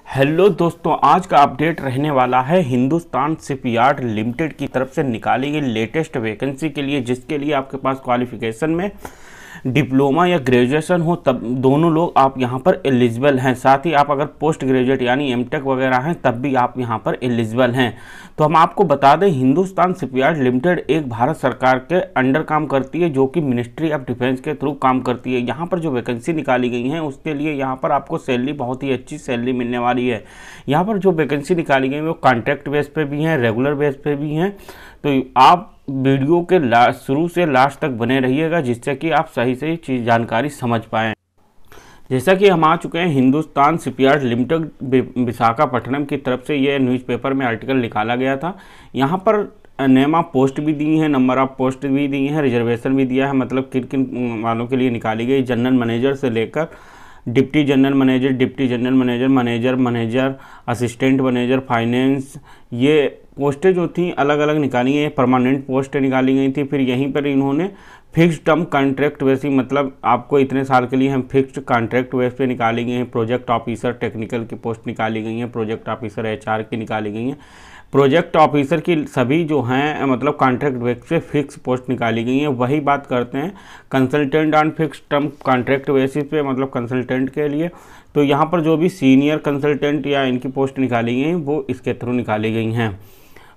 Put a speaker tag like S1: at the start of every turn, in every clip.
S1: Hello दोस्तों, आज का अपडेट रहने वाला है हिंदुस्तान शिपयार्ड लिमिटेड की तरफ से निकाली गई लेटेस्ट वैकेंसी के लिए, जिसके लिए आपके पास क्वालिफिकेशन में डिप्लोमा या ग्रेजुएशन हो तब दोनों लोग आप यहां पर एलिजिबल हैं। साथ ही आप अगर पोस्ट ग्रेजुएट यानी एमटेक वगैरह हैं तब भी आप यहां पर एलिजिबल हैं। तो हम आपको बता दें, हिंदुस्तान शिपयार्ड लिमिटेड एक भारत सरकार के अंडर काम करती है, जो कि मिनिस्ट्री ऑफ डिफेंस के थ्रू काम करती है। यहाँ पर जो वैकेंसी निकाली गई हैं उसके लिए यहाँ पर आपको सैलरी, बहुत ही अच्छी सैलरी मिलने वाली है। यहाँ पर जो वैकेंसी निकाली गई वो कॉन्ट्रैक्ट बेस पे भी हैं, रेगुलर बेस पे भी हैं। तो आप वीडियो के शुरू से लास्ट तक बने रहिएगा, जिससे कि आप सही सही चीज़ जानकारी समझ पाएँ। जैसा कि हम आ चुके हैं हिंदुस्तान शिपयार्ड लिमिटेड विशाखापट्टनम की तरफ से, ये न्यूज़पेपर में आर्टिकल निकाला गया था। यहाँ पर नेम ऑफ पोस्ट भी दी है, नंबर ऑफ पोस्ट भी दी है, रिजर्वेशन भी दिया है। मतलब किन किन वालों के लिए निकाली गई, जनरल मैनेजर से लेकर deputy general manager, deputy general manager, manager, assistant manager, finance, ये पोस्टें जो थी अलग अलग निकाली गई। परमानेंट पोस्टें निकाली गई थी। फिर यहीं पर इन्होंने फिक्स्ड टर्म कॉन्ट्रैक्ट वैसी, मतलब आपको इतने साल के लिए हम फिक्स्ड कॉन्ट्रैक्ट बेस पे निकाली गई हैं। प्रोजेक्ट ऑफिसर टेक्निकल की पोस्ट निकाली गई हैं, प्रोजेक्ट ऑफिसर एचआर की निकाली गई हैं। प्रोजेक्ट ऑफिसर की सभी जो हैं मतलब कॉन्ट्रैक्ट बेस पे फिक्स पोस्ट निकाली गई हैं। वही बात करते हैं consultant on fix term contract basis पे, मतलब कंसल्टेंट के लिए। तो यहाँ पर जो भी सीनियर कंसल्टेंट या इनकी पोस्ट निकाली गई हैं वो इसके थ्रू निकाली गई हैं।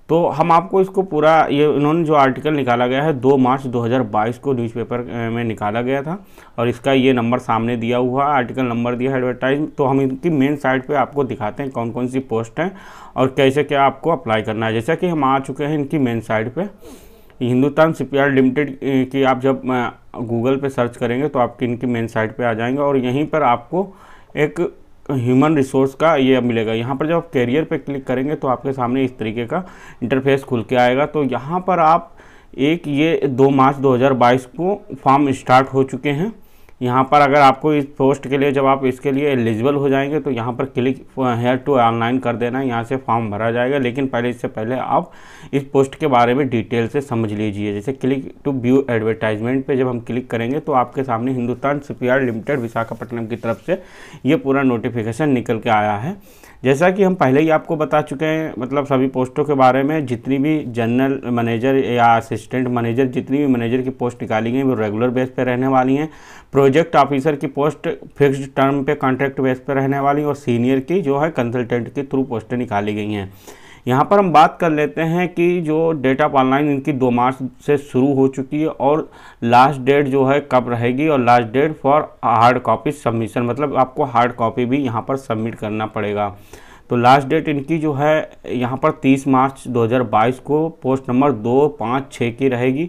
S1: तो हम आपको इसको पूरा, ये इन्होंने जो आर्टिकल निकाला गया है 2 मार्च 2022 को न्यूज़पेपर में निकाला गया था, और इसका ये नंबर सामने दिया हुआ है, आर्टिकल नंबर दिया है, एडवर्टाइज। तो हम इनकी मेन साइट पे आपको दिखाते हैं कौन कौन सी पोस्ट हैं और कैसे क्या आपको अप्लाई करना है। जैसा कि हम आ चुके हैं इनकी मेन साइट पर, हिंदुस्तान शिपयार्ड लिमिटेड की आप जब गूगल पर सर्च करेंगे तो आपकी इनकी मेन साइट पर आ जाएंगे, और यहीं पर आपको एक ह्यूमन रिसोर्स का ये मिलेगा। यहाँ पर जब आप कैरियर पे क्लिक करेंगे तो आपके सामने इस तरीके का इंटरफेस खुल के आएगा। तो यहाँ पर आप ये 2 मार्च 2022 को फॉर्म स्टार्ट हो चुके हैं। यहाँ पर अगर आपको इस पोस्ट के लिए, जब आप इसके लिए एलिजिबल हो जाएंगे तो यहाँ पर क्लिक हेयर टू ऑनलाइन कर देना, यहाँ से फॉर्म भरा जाएगा। लेकिन इससे पहले आप इस पोस्ट के बारे में डिटेल से समझ लीजिए। जैसे क्लिक टू व्यू एडवर्टाइजमेंट पे जब हम क्लिक करेंगे तो आपके सामने हिंदुस्तान शिपयार्ड लिमिटेड विशाखापट्टनम की तरफ से ये पूरा नोटिफिकेशन निकल के आया है। जैसा कि हम पहले ही आपको बता चुके हैं, मतलब सभी पोस्टों के बारे में, जितनी भी जनरल मैनेजर या असिस्टेंट मैनेजर, जितनी भी मैनेजर की पोस्ट निकाली गई वो रेगुलर बेस पे रहने वाली हैं। प्रोजेक्ट ऑफिसर की पोस्ट फिक्स्ड टर्म पे कॉन्ट्रैक्ट बेस पे रहने वाली, और सीनियर की जो है कंसल्टेंट के थ्रू पोस्टें निकाली गई हैं। यहाँ पर हम बात कर लेते हैं कि जो डेट ऑफ ऑनलाइन इनकी 2 मार्च से शुरू हो चुकी है, और लास्ट डेट जो है कब रहेगी, और last date for hard copy submission, मतलब आपको हार्ड कॉपी भी यहाँ पर सबमिट करना पड़ेगा। तो लास्ट डेट इनकी जो है यहाँ पर 30 मार्च 2022 को पोस्ट नंबर 2, 5, 6 की रहेगी,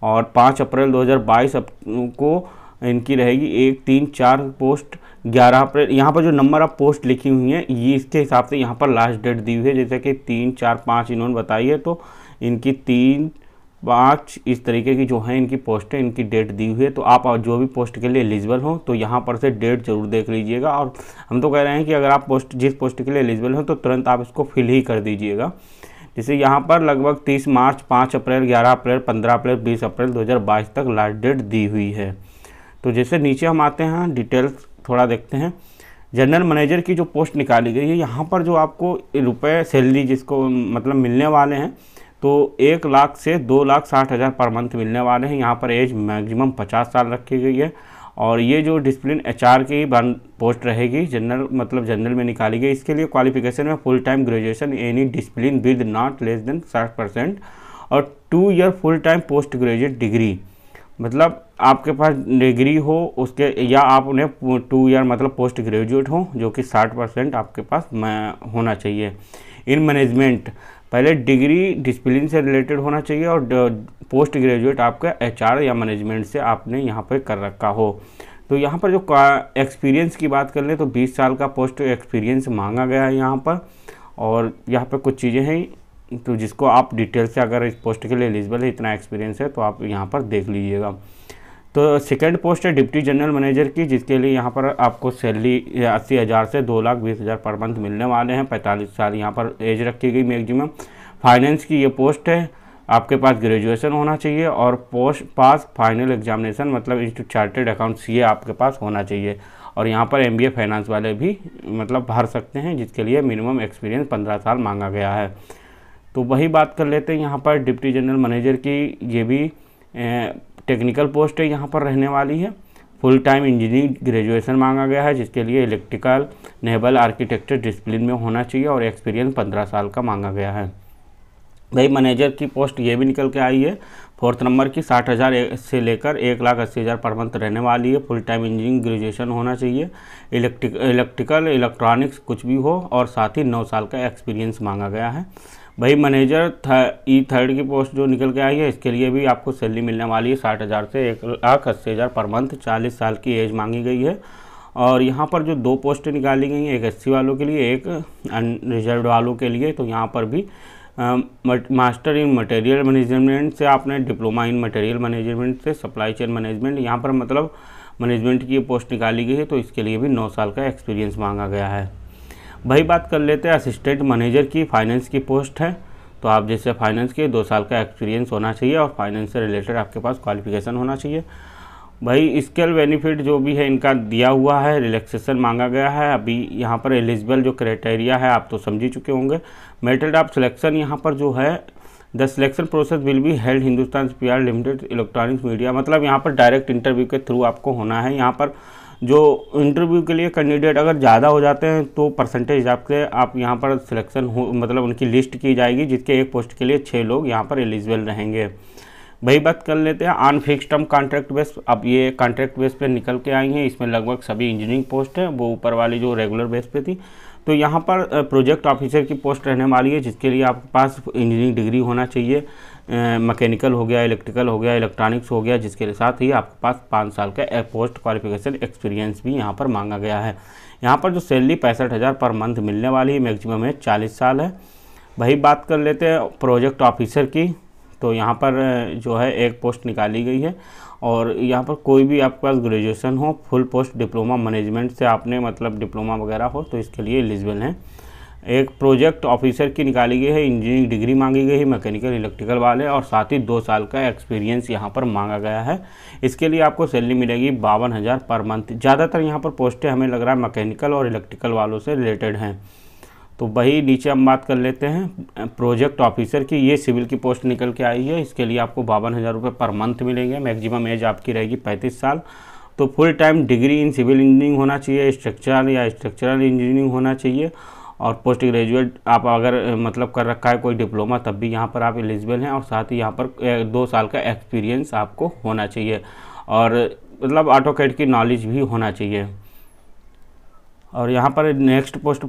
S1: और 5 अप्रैल 2022 को इनकी रहेगी 1, 3, 4 पोस्ट। 11 अप्रैल यहाँ पर जो नंबर ऑफ पोस्ट लिखी हुई हैं ये इसके हिसाब से यहाँ पर लास्ट डेट दी हुई है। जैसे कि 3, 4, 5 इन्होंने बताई है, तो इनकी 3, 5 इस तरीके की जो है इनकी पोस्ट है, इनकी डेट दी हुई है। तो आप जो भी पोस्ट के लिए एलिजिबल हो तो यहाँ पर से डेट जरूर देख लीजिएगा। और हम तो कह रहे हैं कि अगर आप जिस पोस्ट के लिए एलिजिबल हो तो तुरंत आप इसको फिल ही कर दीजिएगा। जैसे यहाँ पर लगभग 30 मार्च, 5 अप्रैल, 11 अप्रैल, 15 अप्रैल, 20 अप्रैल 2022 तक लास्ट डेट दी हुई है। तो जैसे नीचे हम आते हैं, डिटेल्स थोड़ा देखते हैं। जनरल मैनेजर की जो पोस्ट निकाली गई है, यहाँ पर जो आपको रुपए सैलरी जिसको मतलब मिलने वाले हैं, तो 1 लाख से 2,60,000 पर मंथ मिलने वाले हैं। यहाँ पर एज मैक्सिमम 50 साल रखी गई है, और ये जो डिसिप्लिन एचआर की पोस्ट रहेगी, जनरल मतलब जनरल में निकाली गई। इसके लिए क्वालिफिकेशन में full time graduation any discipline with not less than 60%, और 2 year full time post graduate degree, मतलब आपके पास डिग्री हो उसके, या आप उन्हें 2 ईयर मतलब पोस्ट ग्रेजुएट हो, जो कि 60% आपके पास होना चाहिए। इन मैनेजमेंट पहले डिग्री डिसिप्लिन से रिलेटेड होना चाहिए, और पोस्ट ग्रेजुएट आपका एचआर या मैनेजमेंट से आपने यहाँ पर कर रखा हो। तो यहाँ पर जो एक्सपीरियंस की बात कर लें तो 20 साल का पोस्ट एक्सपीरियंस मांगा गया है यहाँ पर। और यहाँ पर कुछ चीज़ें हैं तो जिसको आप डिटेल से, अगर इस पोस्ट के लिए एलिजिबल है, इतना एक्सपीरियंस है, तो आप यहाँ पर देख लीजिएगा। तो सेकंड पोस्ट है डिप्टी जनरल मैनेजर की, जिसके लिए यहाँ पर आपको सैलरी 80,000 से 2,20,000 पर मंथ मिलने वाले हैं। 45 साल यहाँ पर एज रखी गई मैक्सिमम। फाइनेंस की ये पोस्ट है, आपके पास ग्रेजुएशन होना चाहिए, और पोस्ट पास फाइनल एग्जामिनेशन मतलब इंस्टीट्यूट चार्टर्ड अकाउंट CA आपके पास होना चाहिए। और यहाँ पर MBA फाइनेंस वाले भी मतलब भर सकते हैं, जिसके लिए मिनिमम एक्सपीरियंस 15 साल मांगा गया है। तो वही बात कर लेते हैं यहाँ पर डिप्टी जनरल मैनेजर की, ये भी टेक्निकल पोस्ट है यहाँ पर रहने वाली है। फुल टाइम इंजीनियरिंग ग्रेजुएशन मांगा गया है, जिसके लिए इलेक्ट्रिकल, नेवल, आर्किटेक्चर डिसिप्लिन में होना चाहिए और एक्सपीरियंस 15 साल का मांगा गया है। भाई मैनेजर की पोस्ट ये भी निकल के आई है 4th नंबर की, 60,000 से लेकर 1,80,000 पर मंथ रहने वाली है। फुल टाइम इंजीनियरिंग ग्रेजुएशन होना चाहिए, इलेक्ट्रिकल इलेक्ट्रॉनिक्स कुछ भी हो, और साथ ही 9 साल का एक्सपीरियंस मांगा गया है। भाई मैनेजर E3 की पोस्ट जो निकल के आई है, इसके लिए भी आपको सैलरी मिलने वाली है 60,000 से 1,80,000 पर मंथ, 40 साल की एज मांगी गई है। और यहाँ पर जो 2 पोस्टें निकाली गई हैं, एक SC वालों के लिए, एक अनरिजर्व्ड वालों के लिए। तो यहाँ पर भी मास्टर इन मटेरियल मैनेजमेंट से आपने डिप्लोमा इन मटेरियल मैनेजमेंट से सप्लाई चेन मैनेजमेंट, यहाँ पर मतलब मैनेजमेंट की पोस्ट निकाली गई है, तो इसके लिए भी 9 साल का एक्सपीरियंस मांगा गया है। भाई बात कर लेते हैं असिस्टेंट मैनेजर की, फाइनेंस की पोस्ट है। तो आप जैसे फाइनेंस के 2 साल का एक्सपीरियंस होना चाहिए और फाइनेंस से रिलेटेड आपके पास क्वालिफिकेशन होना चाहिए। भाई स्केल बेनिफिट जो भी है इनका दिया हुआ है, रिलैक्सेशन मांगा गया है। अभी यहाँ पर एलिजिबल जो क्राइटेरिया है आप तो समझ ही चुके होंगे। मेथड ऑफ सिलेक्शन यहाँ पर जो है, the selection process will be held Hindustan shipyard limited electronics media, मतलब यहाँ पर डायरेक्ट इंटरव्यू के थ्रू आपको होना है। यहाँ पर जो इंटरव्यू के लिए कैंडिडेट अगर ज़्यादा हो जाते हैं तो परसेंटेज हिसाब से आप यहाँ पर सिलेक्शन हो, मतलब उनकी लिस्ट की जाएगी, जिसके एक पोस्ट के लिए 6 लोग यहाँ पर एलिजिबल रहेंगे। भाई बात कर लेते हैं on fix term contract base. अब ये कॉन्ट्रैक्ट बेस पे निकल के आई हैं, इसमें लगभग सभी इंजीनियरिंग पोस्ट है, वो ऊपर वाली जो रेगुलर बेस पे थी। तो यहाँ पर प्रोजेक्ट ऑफिसर की पोस्ट रहने वाली है, जिसके लिए आपके पास इंजीनियरिंग डिग्री होना चाहिए। मैकेनिकल हो गया, इलेक्ट्रिकल हो गया, इलेक्ट्रॉनिक्स हो गया, जिसके साथ ही आपके पास 5 साल का पोस्ट क्वालिफिकेशन एक्सपीरियंस भी यहाँ पर मांगा गया है। यहाँ पर जो सैलरी 65,000 पर मंथ मिलने वाली है, मैक्सिमम है 40 साल है। भाई बात कर लेते हैं प्रोजेक्ट ऑफिसर की। तो यहाँ पर जो है एक पोस्ट निकाली गई है, और यहाँ पर कोई भी आपके पास ग्रेजुएशन हो, फुल पोस्ट डिप्लोमा मैनेजमेंट से आपने मतलब डिप्लोमा वगैरह हो, तो इसके लिए एलिजिबल हैं। एक प्रोजेक्ट ऑफिसर की निकाली गई है, इंजीनियरिंग डिग्री मांगी गई है मैकेनिकल इलेक्ट्रिकल वाले, और साथ ही 2 साल का एक्सपीरियंस यहाँ पर मांगा गया है। इसके लिए आपको सैलरी मिलेगी 52,000 पर मंथ। ज़्यादातर यहाँ पर पोस्टें हमें लग रहा है मैकेनिकल और इलेक्ट्रिकल वालों से रिलेटेड हैं। तो वही नीचे हम बात कर लेते हैं प्रोजेक्ट ऑफिसर की। ये सिविल की पोस्ट निकल के आई है, इसके लिए आपको 52,000 रुपये पर मंथ मिलेंगे। मैक्सिमम एज आपकी रहेगी 35 साल। तो full time degree in civil engineering होना चाहिए, स्ट्रक्चरल या स्ट्रक्चरल इंजीनियरिंग होना चाहिए, और पोस्ट ग्रेजुएट आप अगर मतलब कर रखा है कोई डिप्लोमा, तब भी यहाँ पर आप एलिजिबल हैं। और साथ ही यहाँ पर 2 साल का एक्सपीरियंस आपको होना चाहिए, और मतलब ऑटोकैड की नॉलेज भी होना चाहिए। और यहाँ पर नेक्स्ट पोस्ट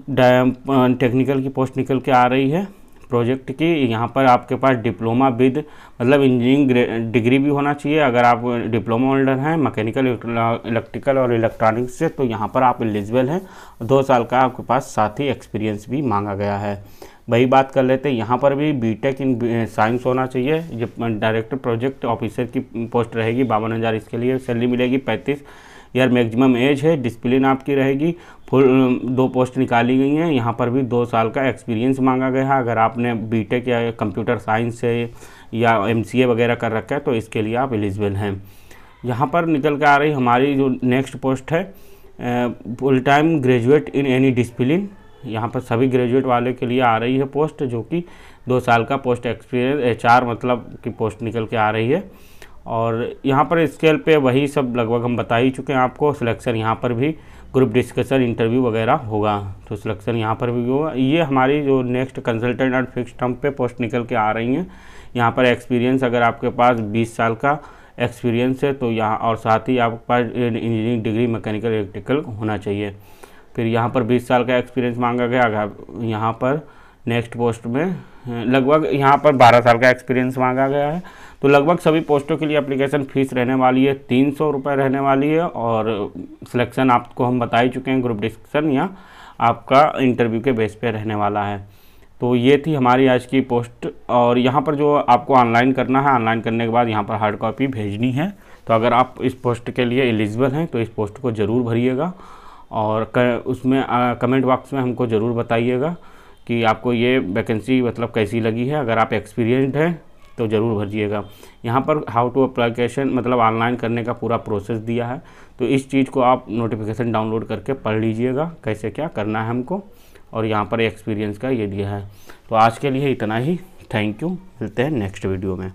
S1: टेक्निकल की पोस्ट निकल के आ रही है प्रोजेक्ट की। यहाँ पर आपके पास डिप्लोमा विद मतलब इंजीनियरिंग डिग्री भी होना चाहिए। अगर आप डिप्लोमा होल्डर हैं मैकेनिकल, इलेक्ट्रिकल और इलेक्ट्रॉनिक्स से, तो यहाँ पर आप एलिजिबल हैं। 2 साल का आपके पास साथ ही एक्सपीरियंस भी मांगा गया है। वही बात कर लेते हैं, यहाँ पर भी बीटेक इन साइंस होना चाहिए। जब डायरेक्टर प्रोजेक्ट ऑफिसर की पोस्ट रहेगी 52,000, इसके लिए सैलरी मिलेगी 35 ईयर मैक्सिमम एज है। डिसिप्लिन आपकी रहेगी। फुल 2 पोस्ट निकाली गई हैं, यहाँ पर भी 2 साल का एक्सपीरियंस मांगा गया है। अगर आपने बीटेक या कंप्यूटर साइंस से या MCA वगैरह कर रखा है, तो इसके लिए आप एलिजिबल हैं। यहाँ पर निकल के आ रही हमारी जो नेक्स्ट पोस्ट है full time graduate in any discipline. यहाँ पर सभी ग्रेजुएट वाले के लिए आ रही है पोस्ट, जो कि 2 साल का पोस्ट एक्सपीरियंस HR मतलब की पोस्ट निकल के आ रही है। और यहाँ पर स्केल पे वही सब लगभग हम बता ही चुके हैं आपको। सिलेक्शन यहाँ पर भी ग्रुप डिस्कशन इंटरव्यू वगैरह होगा, तो सिलेक्शन यहाँ पर भी होगा। ये हमारी जो नेक्स्ट कंसल्टेंट और फिक्स टर्म पे पोस्ट निकल के आ रही हैं। यहाँ पर एक्सपीरियंस अगर आपके पास 20 साल का एक्सपीरियंस है तो यहाँ, और साथ ही आपके पास इंजीनियरिंग डिग्री मैकेनिकल इलेक्ट्रिकल होना चाहिए। फिर यहाँ पर 20 साल का एक्सपीरियंस मांगा गया। अगर यहाँ पर नेक्स्ट पोस्ट में लगभग यहाँ पर 12 साल का एक्सपीरियंस मांगा गया है। तो लगभग सभी पोस्टों के लिए एप्लीकेशन फ़ीस रहने वाली है 300 रुपये रहने वाली है। और सिलेक्शन आपको हम बता ही चुके हैं, ग्रुप डिस्कशन या आपका इंटरव्यू के बेस पे रहने वाला है। तो ये थी हमारी आज की पोस्ट। और यहाँ पर जो आपको ऑनलाइन करना है, ऑनलाइन करने के बाद यहाँ पर हार्ड कॉपी भेजनी है। तो अगर आप इस पोस्ट के लिए एलिजिबल हैं तो इस पोस्ट को ज़रूर भरिएगा, और उसमें कमेंट बॉक्स में हमको ज़रूर बताइएगा कि आपको ये वैकेंसी मतलब कैसी लगी है। अगर आप एक्सपीरियंस्ड हैं तो ज़रूर भरिएगा। यहाँ पर हाउ टू एप्लीकेशन मतलब ऑनलाइन करने का पूरा प्रोसेस दिया है, तो इस चीज़ को आप नोटिफिकेशन डाउनलोड करके पढ़ लीजिएगा कैसे क्या करना है हमको, और यहाँ पर एक्सपीरियंस का ये दिया है। तो आज के लिए इतना ही, थैंक यू, मिलते हैं नेक्स्ट वीडियो में।